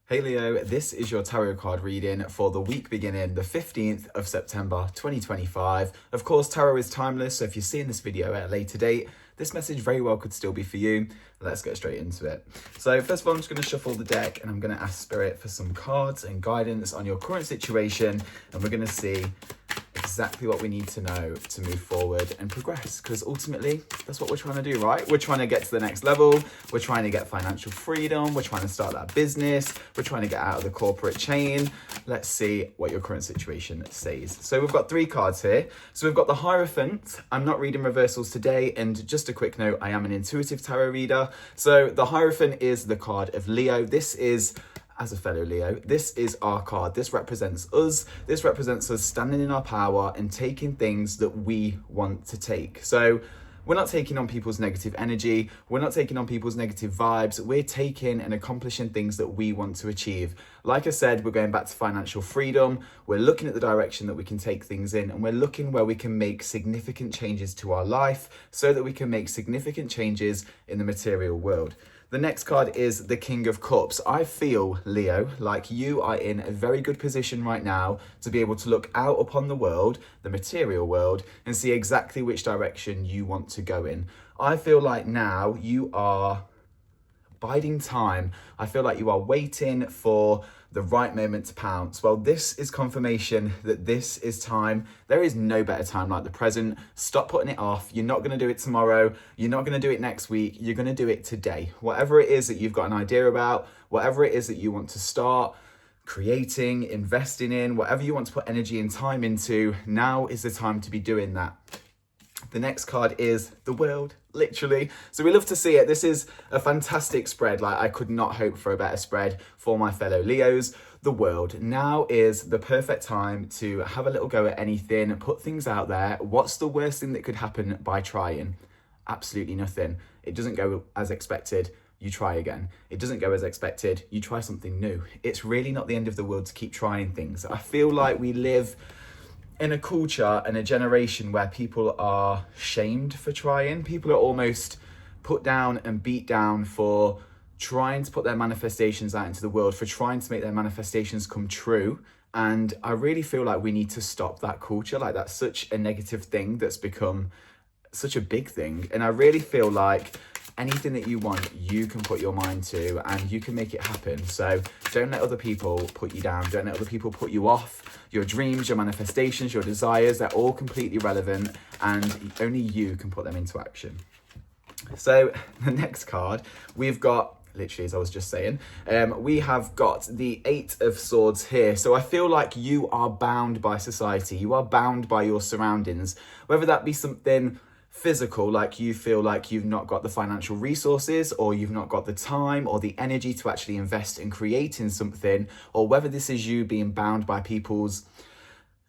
Hey Leo, this is your tarot card reading for the week beginning the 15th of September 2025. Of course, tarot is timeless, so if you're seeing this video at a later date, this message very well could still be for you. Let's get straight into it. So first of all, I'm just going to shuffle the deck and I'm going to ask Spirit for some cards and guidance on your current situation, and we're going to see exactly what we need to know to move forward and progress, because ultimately that's what we're trying to do, right? We're trying to get to the next level. We're trying to get financial freedom. We're trying to start that business. We're trying to get out of the corporate chain. Let's see what your current situation says. So we've got three cards here. So we've got the Hierophant. I'm not reading reversals today, and just a quick note, I am an intuitive tarot reader. So the Hierophant is the card of Leo. This is, as a fellow Leo, this is our card. This represents us. This represents us standing in our power and taking things that we want to take. So we're not taking on people's negative energy. We're not taking on people's negative vibes. We're taking and accomplishing things that we want to achieve. Like I said, we're going back to financial freedom. We're looking at the direction that we can take things in, and we're looking where we can make significant changes to our life so that we can make significant changes in the material world. The next card is the King of Cups. I feel, Leo, like you are in a very good position right now to be able to look out upon the world, the material world, and see exactly which direction you want to go in. I feel like now you are biding time. I feel like you are waiting for the right moment to pounce. Well, this is confirmation that this is time. There is no better time like the present. Stop putting it off. You're not going to do it tomorrow. You're not going to do it next week. You're going to do it today. Whatever it is that you've got an idea about, whatever it is that you want to start creating, investing in, whatever you want to put energy and time into, now is the time to be doing that. The next card is the World, literally. So we love to see it. This is a fantastic spread. Like, I could not hope for a better spread for my fellow Leos. The World. Now is the perfect time to have a little go at anything, put things out there. What's the worst thing that could happen by trying? Absolutely nothing. It doesn't go as expected. You try again. It doesn't go as expected. You try something new. It's really not the end of the world to keep trying things. I feel like we live in a culture and a generation where people are shamed for trying. People are almost put down and beat down for trying to put their manifestations out into the world, for trying to make their manifestations come true. And I really feel like we need to stop that culture. Like, that's such a negative thing that's become such a big thing. And I really feel like anything that you want, you can put your mind to and you can make it happen. So don't let other people put you down. Don't let other people put you off. Your dreams, your manifestations, your desires, they're all completely relevant, and only you can put them into action. So the next card, we've got, literally as I was just saying, we have got the Eight of Swords here. So I feel like you are bound by society. You are bound by your surroundings, whether that be something physical, like you feel like you've not got the financial resources, or you've not got the time or the energy to actually invest in creating something, or whether this is you being bound by people's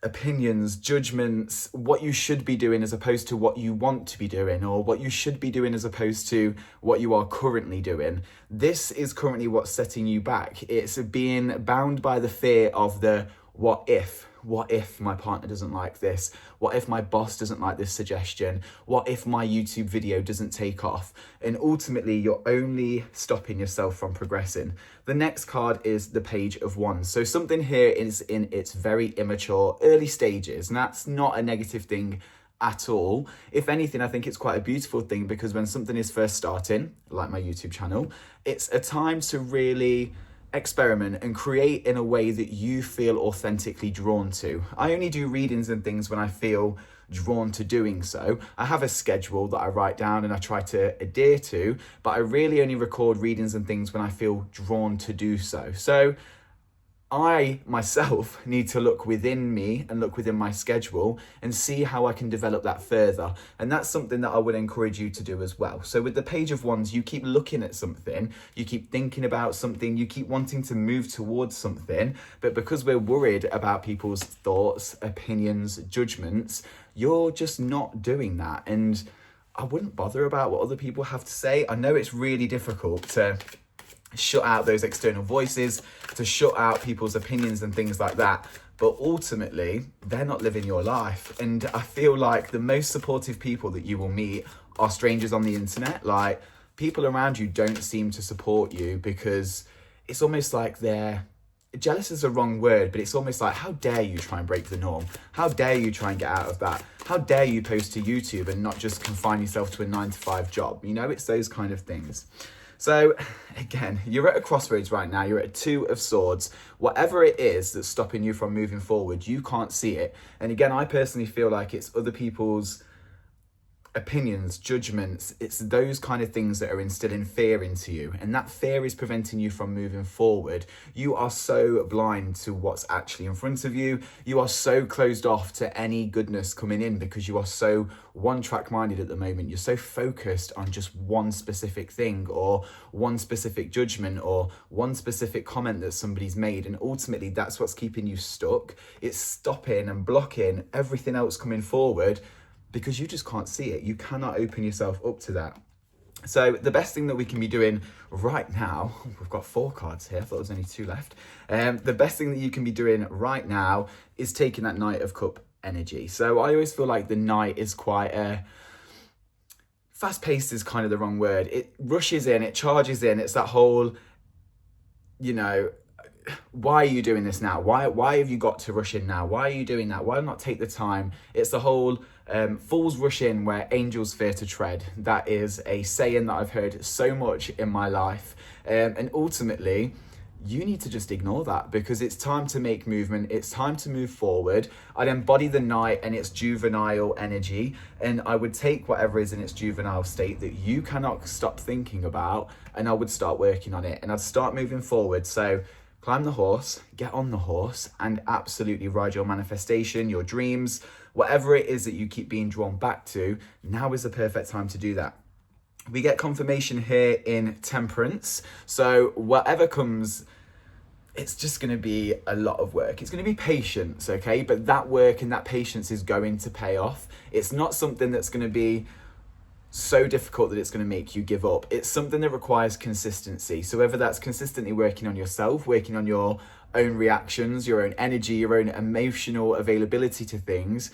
opinions, judgments, what you should be doing as opposed to what you want to be doing, or what you should be doing as opposed to what you are currently doing. This is currently what's setting you back. It's being bound by the fear of the what if. What if my partner doesn't like this? What if my boss doesn't like this suggestion? What if my YouTube video doesn't take off? And ultimately, you're only stopping yourself from progressing. The next card is the Page of Wands. So something here is in its very immature, early stages. And that's not a negative thing at all. If anything, I think it's quite a beautiful thing, because when something is first starting, like my YouTube channel, it's a time to really experiment and create in a way that you feel authentically drawn to. I only do readings and things when I feel drawn to doing so. I have a schedule that I write down and I try to adhere to, but I really only record readings and things when I feel drawn to do so. So I myself need to look within me and look within my schedule and see how I can develop that further. And that's something that I would encourage you to do as well. So with the Page of Wands, you keep looking at something, you keep thinking about something, you keep wanting to move towards something, but because we're worried about people's thoughts, opinions, judgments, you're just not doing that. And I wouldn't bother about what other people have to say. I know it's really difficult to shut out those external voices, to shut out people's opinions and things like that. But ultimately, they're not living your life. And I feel like the most supportive people that you will meet are strangers on the internet. Like, people around you don't seem to support you because it's almost like jealous is the wrong word, but it's almost like, how dare you try and break the norm? How dare you try and get out of that? How dare you post to YouTube and not just confine yourself to a 9-to-5 job? You know, it's those kind of things. So again, you're at a crossroads right now. You're at a 2 of swords. Whatever it is that's stopping you from moving forward, you can't see it. And again, I personally feel like it's other people's opinions, judgments, it's those kind of things that are instilling fear into you, and that fear is preventing you from moving forward. You are so blind to what's actually in front of you. You are so closed off to any goodness coming in because you are so one-track minded at the moment. You're so focused on just one specific thing or one specific judgment or one specific comment that somebody's made, and ultimately that's what's keeping you stuck. It's stopping and blocking everything else coming forward because you just can't see it. You cannot open yourself up to that. So the best thing that we can be doing right now, we've got 4 cards here, I thought there was only 2 left. The best thing that you can be doing right now is taking that Knight of Cup energy. So I always feel like the Knight is quite fast-paced is kind of the wrong word. It rushes in, it charges in. It's that whole, you know, why are you doing this now? Why have you got to rush in now? Why are you doing that? Why not take the time? It's the whole fools rush in where angels fear to tread. That is a saying that I've heard so much in my life. And ultimately, you need to just ignore that because it's time to make movement. It's time to move forward. I'd embody the Knight and its juvenile energy, and I would take whatever is in its juvenile state that you cannot stop thinking about, and I would start working on it, and I'd start moving forward. So climb the horse, get on the horse, and absolutely ride your manifestation, your dreams, whatever it is that you keep being drawn back to. Now is the perfect time to do that. We get confirmation here in Temperance. So whatever comes, it's just going to be a lot of work. It's going to be patience, okay? But that work and that patience is going to pay off. It's not something that's going to be so difficult that it's going to make you give up. It's something that requires consistency. So whether that's consistently working on yourself, working on your own reactions, your own energy, your own emotional availability to things,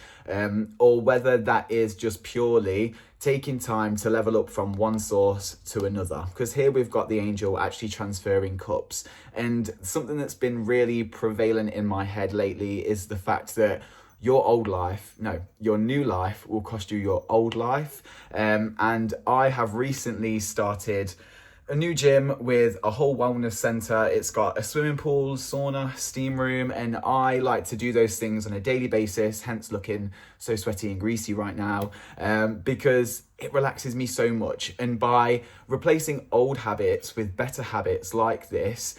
or whether that is just purely taking time to level up from one source to another. Because here we've got the angel actually transferring cups. And something that's been really prevalent in my head lately is the fact that your new life will cost you your old life. And I have recently started a new gym with a whole wellness center. It's got a swimming pool, sauna, steam room, and I like to do those things on a daily basis, hence looking so sweaty and greasy right now, because it relaxes me so much. And by replacing old habits with better habits like this,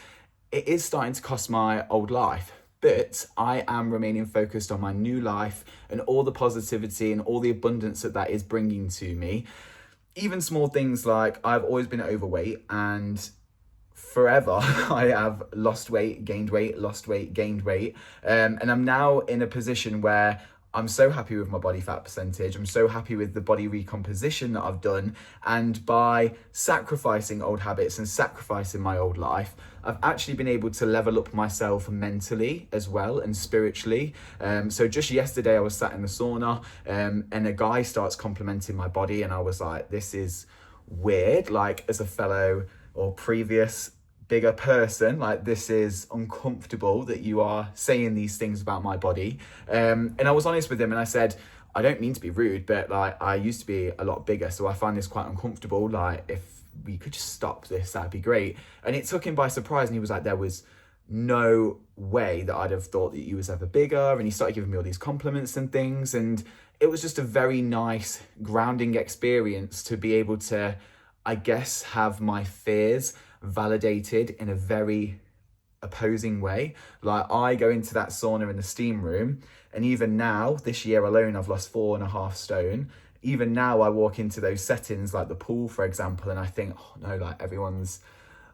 it is starting to cost my old life. But I am remaining focused on my new life and all the positivity and all the abundance that is bringing to me. Even small things like I've always been overweight, and forever I have lost weight, gained weight, lost weight, gained weight. And I'm now in a position where I'm so happy with my body fat percentage. I'm so happy with the body recomposition that I've done. And by sacrificing old habits and sacrificing my old life, I've actually been able to level up myself mentally as well and spiritually. So just yesterday I was sat in the sauna and a guy starts complimenting my body, and I was like, this is weird. Like, as a fellow or previous bigger person, like, this is uncomfortable that you are saying these things about my body. And I was honest with him and I said, I don't mean to be rude, but like, I used to be a lot bigger, so I find this quite uncomfortable. Like, if we could just stop this, that'd be great. And it took him by surprise, and he was like, there was no way that I'd have thought that you was ever bigger. And he started giving me all these compliments and things, and it was just a very nice grounding experience to be able to, I guess, have my fears validated in a very opposing way. Like, I go into that sauna in the steam room, and even now, this year alone, I've lost 4.5 stone. Even now, I walk into those settings like the pool, for example, and I think, oh no, like, everyone's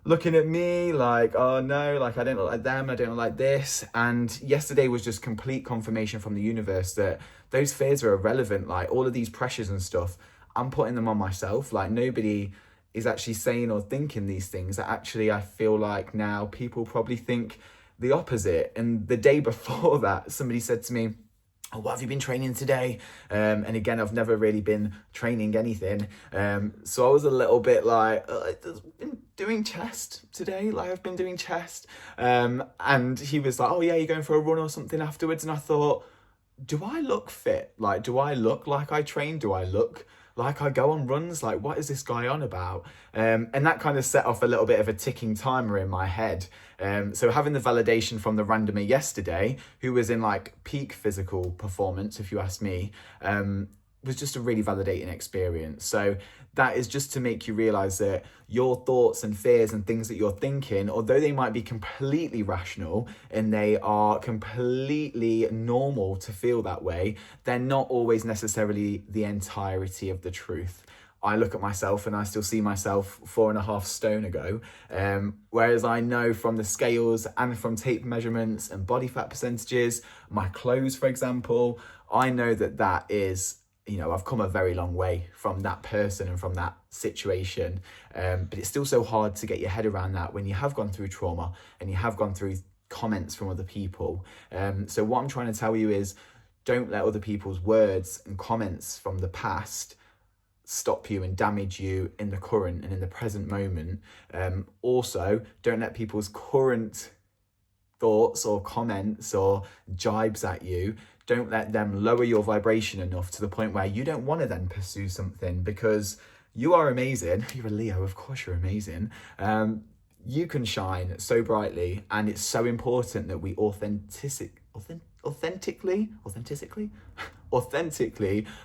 looking at me like, oh no, like, I don't look like them, I don't look like this. And yesterday was just complete confirmation from the universe that those fears are irrelevant. Like, all of these pressures and stuff, I'm putting them on myself. Like, nobody is actually saying or thinking these things. Actually, I feel like now people probably think the opposite. And the day before that, somebody said to me, oh, what have you been training today? And again, I've never really been training anything. So I was a little bit like, I've been doing chest today. Like, I've been doing chest. And he was like, oh yeah, you're going for a run or something afterwards. And I thought, do I look fit? Like, do I look like I train? Do I look like I go on runs? Like, what is this guy on about? And that kind of set off a little bit of a ticking timer in my head. So having the validation from the randomer yesterday, who was in like peak physical performance, if you ask me, was just a really validating experience. So that is just to make you realize that your thoughts and fears and things that you're thinking, although they might be completely rational and they are completely normal to feel that way, they're not always necessarily the entirety of the truth. I look at myself and I still see myself 4.5 stone ago. Whereas I know from the scales and from tape measurements and body fat percentages, my clothes, for example, I know that is, I've come a very long way from that person and from that situation. But it's still so hard to get your head around that when you have gone through trauma and you have gone through comments from other people. So what I'm trying to tell you is, don't let other people's words and comments from the past stop you and damage you in the current and in the present moment. Also, don't let people's current thoughts or comments or jibes at you, don't let them lower your vibration enough to the point where you don't want to then pursue something, because you are amazing. You're a Leo, of course you're amazing. You can shine so brightly, and it's so important that we authentically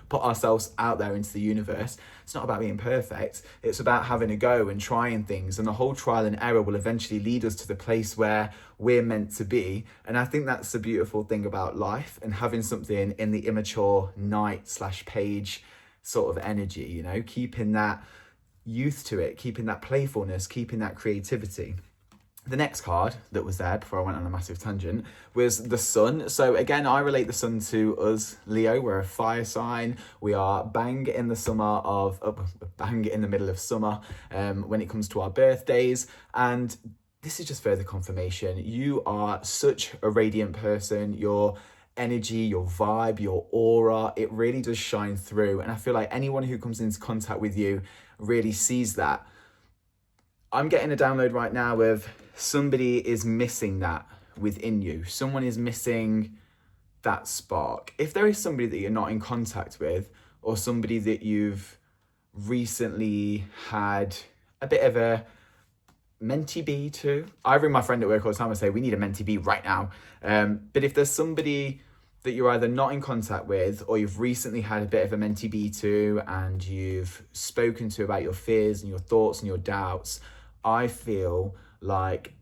put ourselves out there into the universe. It's not about being perfect. It's about having a go and trying things, and the whole trial and error will eventually lead us to the place where we're meant to be. And I think that's the beautiful thing about life, and having something in the immature knight/page sort of energy, keeping that youth to it, keeping that playfulness, keeping that creativity. The next card that was there before I went on a massive tangent was the sun. So again, I relate the sun to us, Leo. We're a fire sign. We are bang in the middle of summer when it comes to our birthdays. And this is just further confirmation. You are such a radiant person. Your energy, your vibe, your aura, it really does shine through. And I feel like anyone who comes into contact with you really sees that. I'm getting a download right now of somebody is missing that within you. Someone is missing that spark. If there is somebody that you're not in contact with, or somebody that you've recently had a bit of a mentee be to, I ring my friend at work all the time and say, we need a mentee be right now. But if there's somebody that you're either not in contact with, or you've recently had a bit of a mentee be to, and you've spoken to about your fears and your thoughts and your doubts, I feel like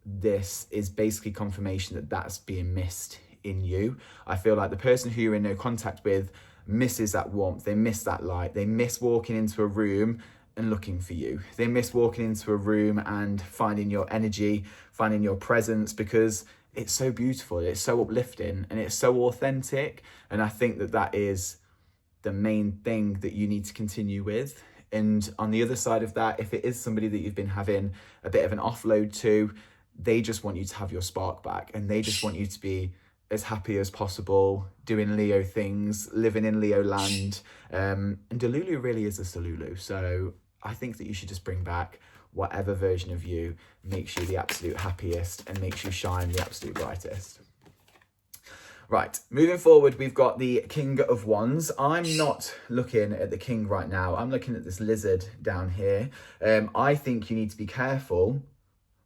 this is basically confirmation that that's being missed in you. I feel like the person who you're in no contact with misses that warmth. They miss that light. They miss walking into a room and looking for you. They miss walking into a room and finding your energy, finding your presence, because it's so beautiful, it's so uplifting, and it's so authentic. And I think that is the main thing that you need to continue with. And on the other side of that, if it is somebody that you've been having a bit of an offload to, they just want you to have your spark back, and they just want you to be as happy as possible, doing Leo things, living in Leo land. And Delulu really is a Salulu. So I think that you should just bring back whatever version of you makes you the absolute happiest and makes you shine the absolute brightest. Right, moving forward, we've got the King of Wands. I'm not looking at the King right now. I'm looking at this lizard down here. I think you need to be careful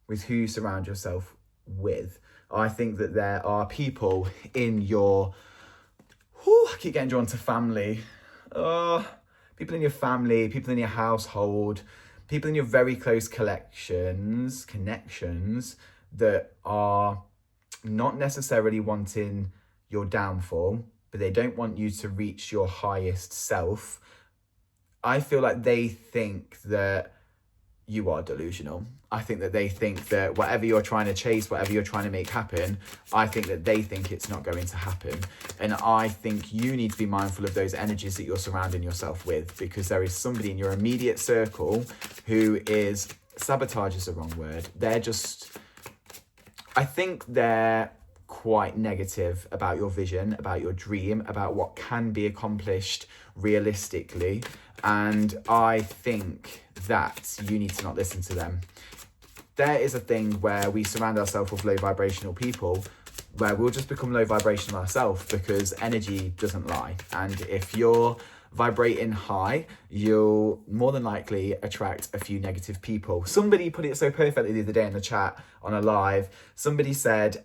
with who you surround yourself with. I think that there are people in your... I keep getting drawn to family. People in your family, people in your household, people in your very close connections that are not necessarily wanting your downfall, but they don't want you to reach your highest self. I feel like they think that you are delusional. I think that they think that whatever you're trying to chase, whatever you're trying to make happen, I think that they think it's not going to happen. And I think you need to be mindful of those energies that you're surrounding yourself with, because there is somebody in your immediate circle who sabotage is the wrong word. I think they're quite negative about your vision, about your dream, about what can be accomplished realistically. And I think that you need to not listen to them. There is a thing where we surround ourselves with low vibrational people where we'll just become low vibrational ourselves, because energy doesn't lie. And if you're vibrating high, you'll more than likely attract a few negative people. Somebody put it so perfectly the other day in the chat on a live. Somebody said,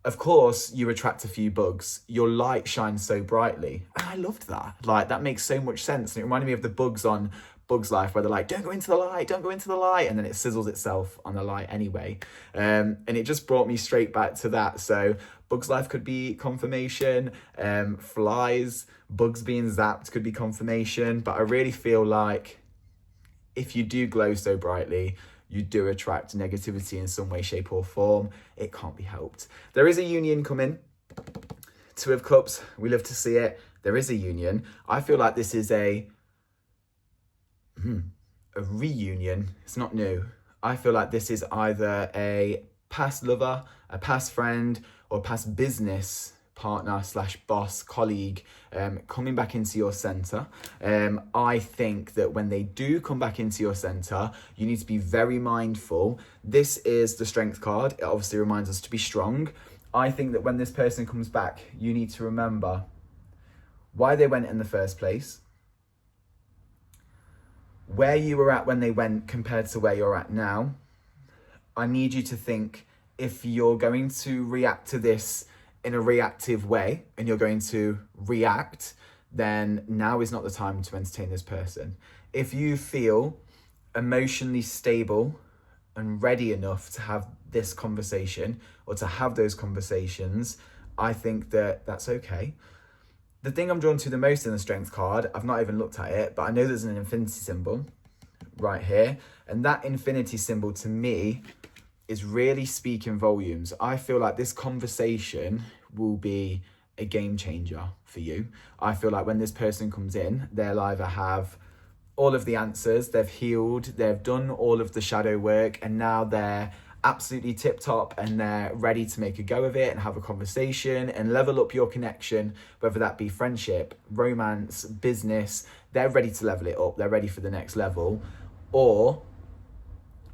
of course you attract a few bugs. Your light shines so brightly. And I loved that. Like, that makes so much sense. And it reminded me of the bugs on Bug's Life, where they're like, don't go into the light, don't go into the light. And then it sizzles itself on the light anyway. And it just brought me straight back to that. So Bug's Life could be confirmation. Flies, bugs being zapped could be confirmation. But I really feel like if you do glow so brightly, you do attract negativity in some way, shape or form. It can't be helped. There is a union coming. Two of Cups, we love to see it. There is a union. I feel like this is a reunion. It's not new. I feel like this is either a past lover, a past friend, or past business partner slash boss, colleague, coming back into your center. I think that when they do come back into your center, you need to be very mindful. This is the Strength card. It obviously reminds us to be strong. I think that when this person comes back, you need to remember why they went in the first place, where you were at when they went compared to where you're at now. I need you to think, if you're going to react to this in a reactive way and you're going to react, then now is not the time to entertain this person. If you feel emotionally stable and ready enough to have this conversation or to have those conversations, I think that that's okay. The thing I'm drawn to the most in the Strength card, I've not even looked at it, but I know there's an infinity symbol right here. And that infinity symbol to me is really speaking volumes. I feel like this conversation will be a game changer for you. I feel like when this person comes in, they'll either have all of the answers, they've healed, they've done all of the shadow work, and now they're absolutely tip top and they're ready to make a go of it and have a conversation and level up your connection, whether that be friendship, romance, business. They're ready to level it up. They're ready for the next level. Or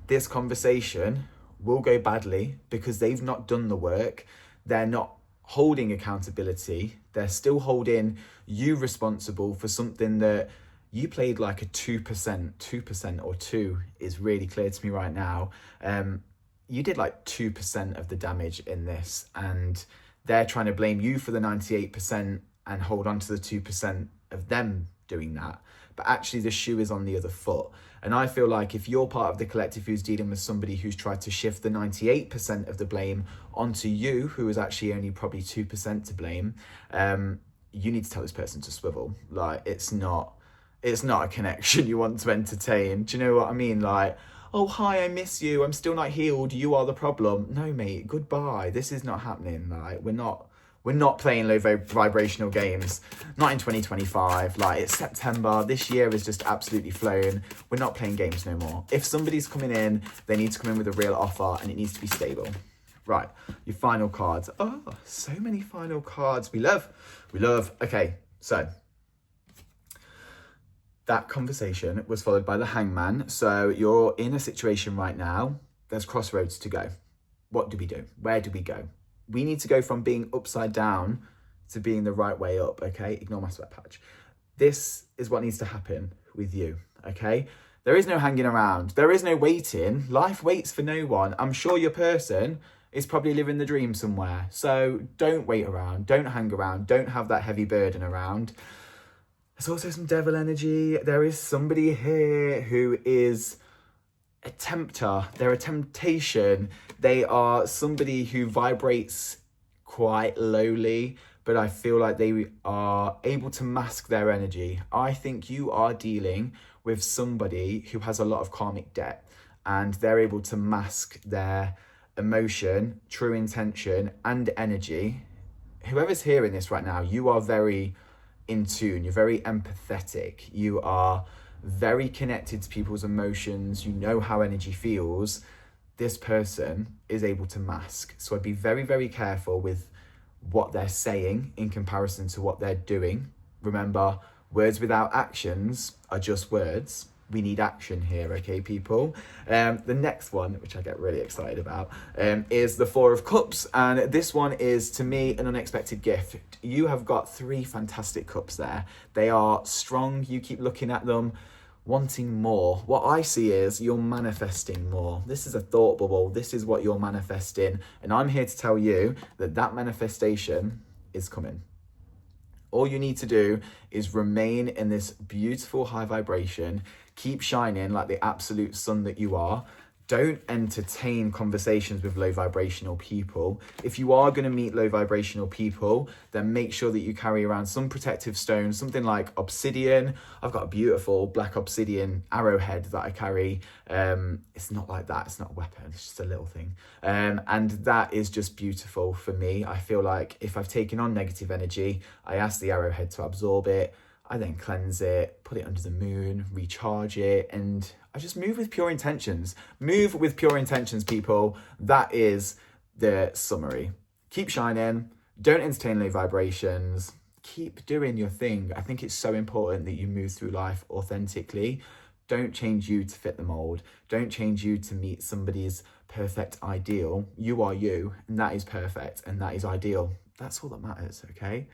this conversation will go badly because they've not done the work. They're not holding accountability. They're still holding you responsible for something that you played like a 2% or 2 is really clear to me right now. You did like 2% of the damage in this, and they're trying to blame you for the 98% and hold on to the 2% of them doing that. But actually the shoe is on the other foot. And I feel like if you're part of the collective who's dealing with somebody who's tried to shift the 98% of the blame onto you, who is actually only probably 2% to blame, you need to tell this person to swivel. Like, it's not a connection you want to entertain. Do you know what I mean? Like, oh, hi, I miss you. I'm still not healed. You are the problem. No, mate, goodbye. This is not happening. Like, we're not playing low vibrational games. Not in 2025. Like, it's September. This year has just absolutely flown. We're not playing games no more. If somebody's coming in, they need to come in with a real offer and it needs to be stable. Right, your final cards. Oh, so many final cards. We love. Okay, so that conversation was followed by the Hangman. So you're in a situation right now. There's crossroads to go. What do we do? Where do we go? We need to go from being upside down to being the right way up, okay? Ignore my sweat patch. This is what needs to happen with you, okay? There is no hanging around. There is no waiting. Life waits for no one. I'm sure your person is probably living the dream somewhere. So don't wait around. Don't hang around. Don't have that heavy burden around. There's also some devil energy. There is somebody here who is a tempter. They're a temptation. They are somebody who vibrates quite lowly, but I feel like they are able to mask their energy. I think you are dealing with somebody who has a lot of karmic debt, and they're able to mask their emotion, true intention, and energy. Whoever's hearing this right now, you are very in tune. You're very empathetic. You are very connected to people's emotions. You know how energy feels. this person is able to mask. So I'd be very, very careful with what they're saying in comparison to what they're doing. Remember, words without actions are just words. We need action here, okay, people? The next one, which I get really excited about, is the Four of Cups. And this one is, to me, an unexpected gift. You have got 3 fantastic cups there. They are strong. You keep looking at them, wanting more. What I see is you're manifesting more. This is a thought bubble. This is what you're manifesting. And I'm here to tell you that that manifestation is coming. All you need to do is remain in this beautiful high vibration, keep shining like the absolute sun that you are. Don't entertain conversations with low vibrational people. If you are going to meet low vibrational people, then make sure that you carry around some protective stone, something like obsidian. I've got a beautiful black obsidian arrowhead that I carry. It's not like that. It's not a weapon. It's just a little thing. And that is just beautiful for me. I feel like if I've taken on negative energy, I ask the arrowhead to absorb it. I then cleanse it, put it under the moon, recharge it, and I just move with pure intentions. Move with pure intentions, people. That is the summary. Keep shining. Don't entertain low vibrations. Keep doing your thing. I think it's so important that you move through life authentically. Don't change you to fit the mold. Don't change you to meet somebody's perfect ideal. You are you, and that is perfect, and that is ideal. That's all that matters, okay?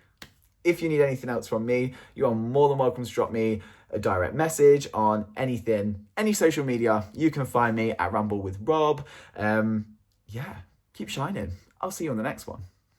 If you need anything else from me, you are more than welcome to drop me a direct message on anything, any social media. You can find me at RamblewithRob. Yeah, keep shining. I'll see you on the next one.